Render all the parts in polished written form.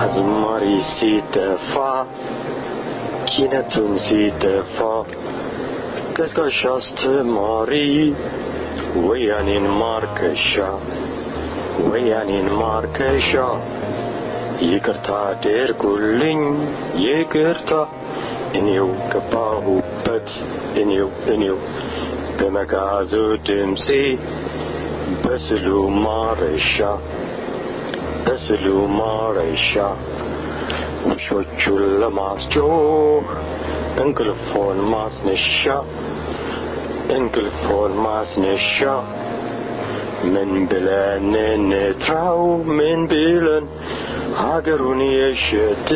አዝማሪ ሲጠፋ ኪነቱም ሲጠፋ ቀስቃሽ አስተማሪ ወያኔን ማርከሻ ይቅርታ አድርጉልኝ ይቅርታ እኔው ገባሁበት እኔው በመጋዙ ድምፄ በስሉ ማረሻ ውሾቹን ለማስጮህ እንቅልፎን ማስነሻ ምን ብለን እንጥራው ምን ብለን ሀገሩን የሸጠ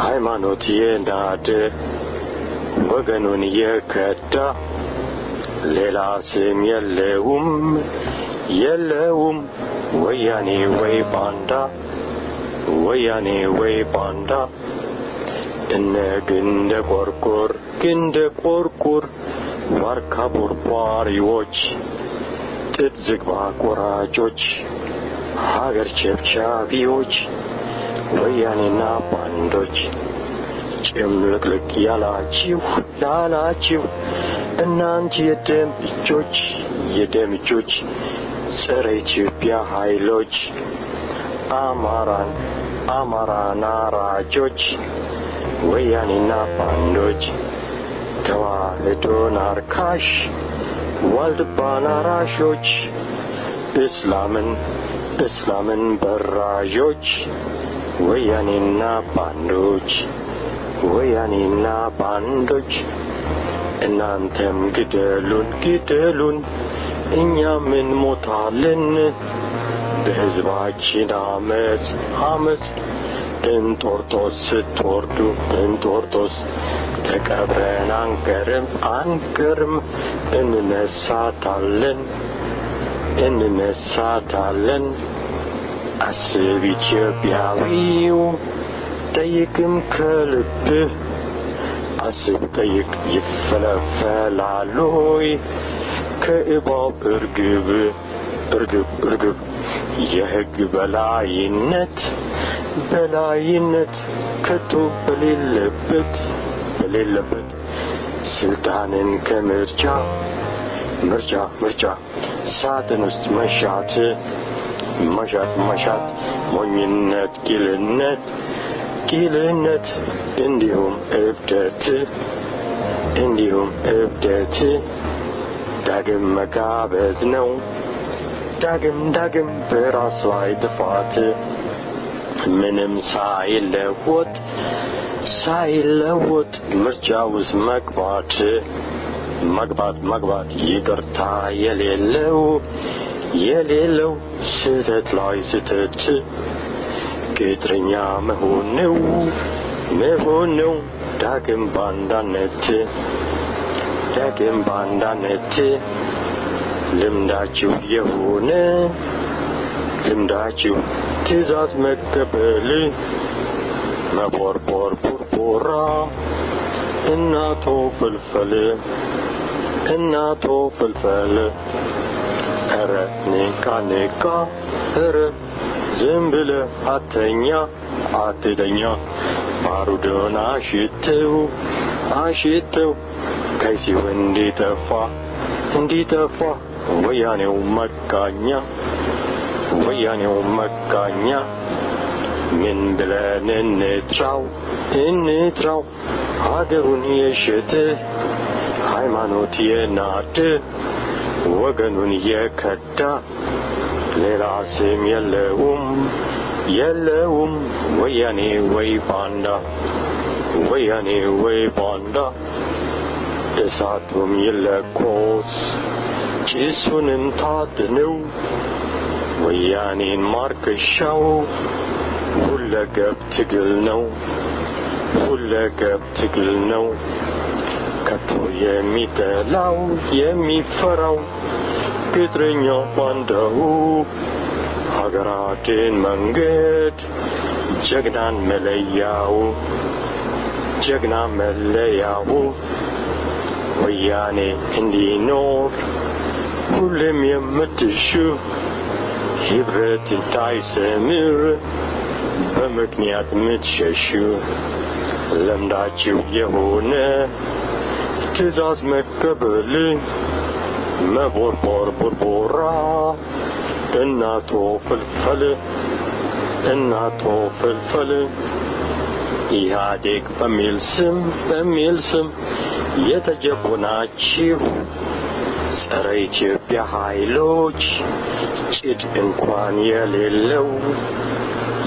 ሃይማኖት የናደ ወገኑን የከዳ ሌላ ስም የለውም ወያኔ ወይ ባንዳ እነ ግንደ ቆርቆር ዋርካ ቦርቧሪዎች ጥጥ ዝግባ ቆራጮች ሀገር ቸብቻቢዎች ወያኔና ባንዶች ጭምልቅልቅ ያላችሁ እናንተ የደም እጆች ጸረ ኢትዮጵያ ኃይሎች አማራን አራጆች ወያኔና ባንዶች ተዋህዶን አርካሽ ዋልድባን አራሾች እስላምን በራዦች ወያኔና ባንዶች እናንተም ግደሉን እኛም እንሞታለን በሕዝባችን አመፅ እንጦርጦስ ስትወርዱ እንጦርጦስ ተቀብረን አንቀርም እንነሳታለን አስብ ኢትዮጵያዊው ጠይቅም ከልብህ አስብ ጠይቅ ይፈለፈላሎይ ከእባብ እርግብ የሕግ በላይነት ከቶ በሌለበት ስልጣንን ከምርጫ ሳጥን ውስጥ መሻት ሞኝነት ቂልነት እንዲሁም እብደት ዳግም መጋበዝ ነው ዳግም በራስ ላይ ጥፋት ምንም ሳይለወጥ ምርጫ ውስጥ መግባት ይቅርታ የሌለው ስህተት ላይ ስህተት ቅጥረኛ መሆን ነው ዳግም ባንዳነት ልምዳችሁ የሆነ ትእዛዝ መቀበል መቦርቦር ቡርቦራ እናቶ ፍልፈል ኧረ ኔቃ ኧረ ዝም ብለህ አትተኛ ባሩዶን አሽተው ከይሲው እንዲጠፋ ወያኔው መቃኛ ምን ብለን እንጥራው ሀገሩን የሸጠ ሃይማኖት የናደ ወገኑን የከዳ ሌላ ስም የለውም ወያኔ ወይ ባንዳ እሳቱም ይለኮስ ጭሱንም ታድነው ወያኔን ማርከሻው ሁለገብ ትግል ነው ከቶ የሚጠላው የሚፈራው ቅጥረኛ ባንዳው ሀገራችን መንገድ ጀግናን መለያው ወያኔ እንዲኖር ሁሌም የምትሹ ህብረት እንዳይሰምር በምክንያት ምትሸሹ ለምዳችሁ የሆነ ትእዛዝ መቀበል መቦርቦር ቦርቦራ እናቶ ፍልፈል ኢህአዴግ በሚል ስም የተጀቡ ናችሁ ጸረ ኢትዮጵያ ኃይሎች ጭድ እንኳን የሌለው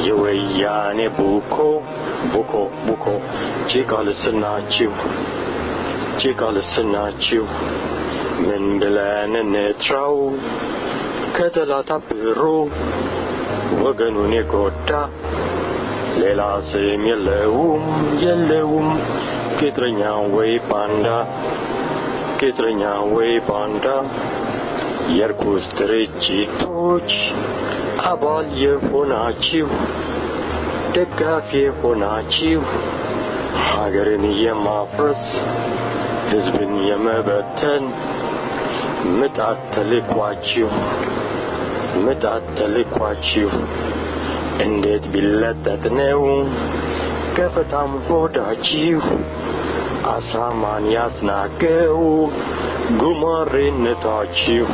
የወያኔ ቡኮ ጭቃልስናችሁ ምን ብለን እንጥራው ከጠላት አብሮ ወገኑን የጎዳ ሌላ ስም የለውም ቅጥረኛ ወይ ባንዳ የርኩስ ድርጅቶች አባል የሆናችሁ ደጋፊ የሆናችሁ ሀገርን የማፍረስ ህዝብን የመበተን ምጣት ተልኳችሁ እንዴት ቢለጠጥ ነው ከፈታም ሆዳችሁ አሳማን ያስናቀው ጉማሬነታችሁ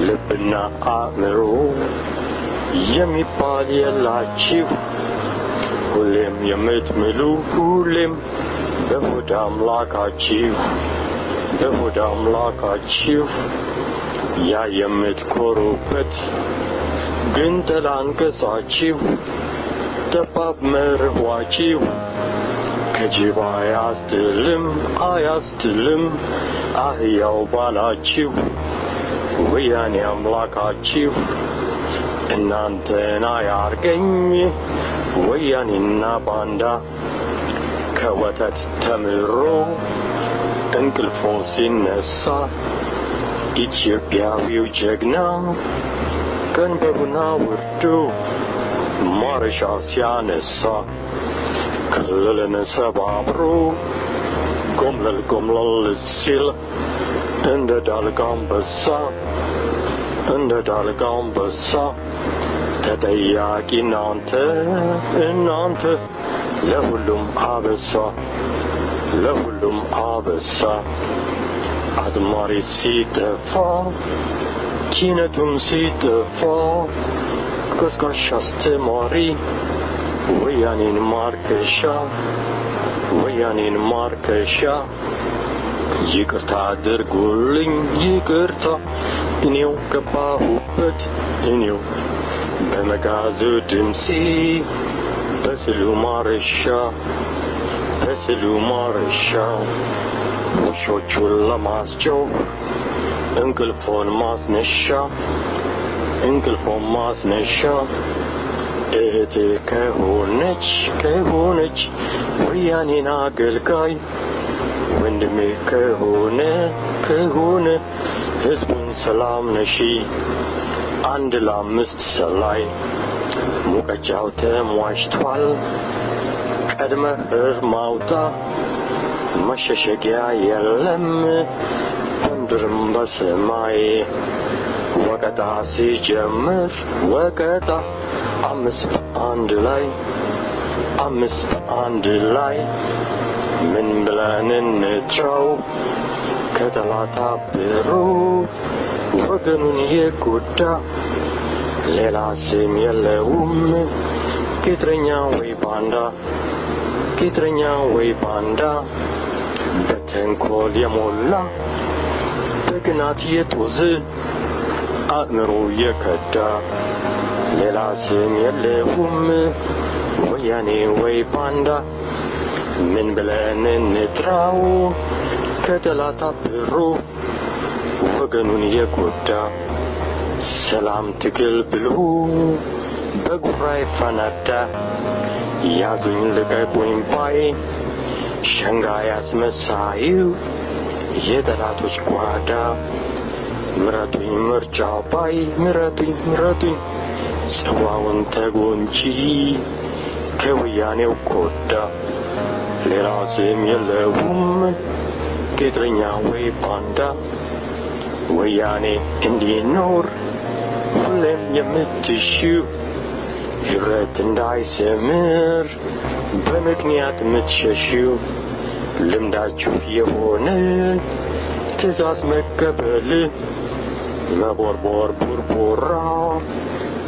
ልብና አእምሮ የሚባል የላችሁ ሁሌም የምትምሉ ሁሌም በሆድ አምላካችሁ ያ የምትኮሩበት ግን ተላንቀሳችሁ ጠባብ መርኋችሁ ከጅብ አያስጥልም አህያው ባላችሁ ወያኔ አምላካችሁ እናንተን አያርገኝ ወያኔና ባንዳ ከወተት ተምሮ እንቅልፎ ሲነሳ ኢትዮጵያዊው ጀግና ቀንበሩን አውርዶ ማረሻ ሲያነሳ ክልልን ሰባብሮ ጎምለል ሲል እንደ ዳልጋ አንበሳ ተጠያቂ እናንተ ለሁሉም አበሳ አዝማሪ ሲጠፋ ኪነቱም ሲጠፋ ቀስቃሽ አስተማሪ ወያኔን ማርከሻ ይቅርታ አድርጉልኝ እኔው ገባሁበት በመጋዙ ድምፄ በስሉ ማረሻ ውሾቹን ለማስጨው እንቅልፎን ማስነሻ እህቴ ከሆነች ወያኔን አገልጋይ ወንድሜ ከሆነ ህዝቡን ሰላም ነሺ አንድ ለአምስት ሰላይ ሙቀጫው ተሟሽቷል ቀድመህ ማውጣ መሸሸጊያ የለም ወንድርም በሰማይ ወቀጣ ሲጀምር አምስት በአንድ ላይ ምን ብለን እንጥራው ከጠላት አብሮ ወገኑን የጎዳ ሌላ ስም የለውም ቅጥረኛ ወይ ባንዳ በተንኮል የሞላ በቅናት የጦዘ አእምሮ የከዳ ሌላ ስም የለውም ወያኔ ወይ ባንዳ ምን ብለን እንጥራው ከጠላት አብሮ ወገኑን የጎዳ ሰላም ትግል ብሎ በጉራ ፈናዳ ያዙኝ ልቀቁኝ ባይ ሸንጋይ አስመሳዩ የጠላቶች ጓዳ ምረጡኝ ምርጫው ባይ ምረጡኝ ጽዋውን ተጎንጂ ከወያኔው ኮዳ ሌላ ስም የለውም ቅጥረኛ ወይ ባንዳ ወያኔ እንዲኖር ሁሌም የምትሹ ጅረት እንዳይሰምር በምክንያት ምትሸሽው ልምዳችሁ የሆነ ትእዛዝ መቀበል መቦርቦር ቡርቡራ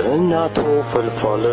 እናቶ ፈልፈል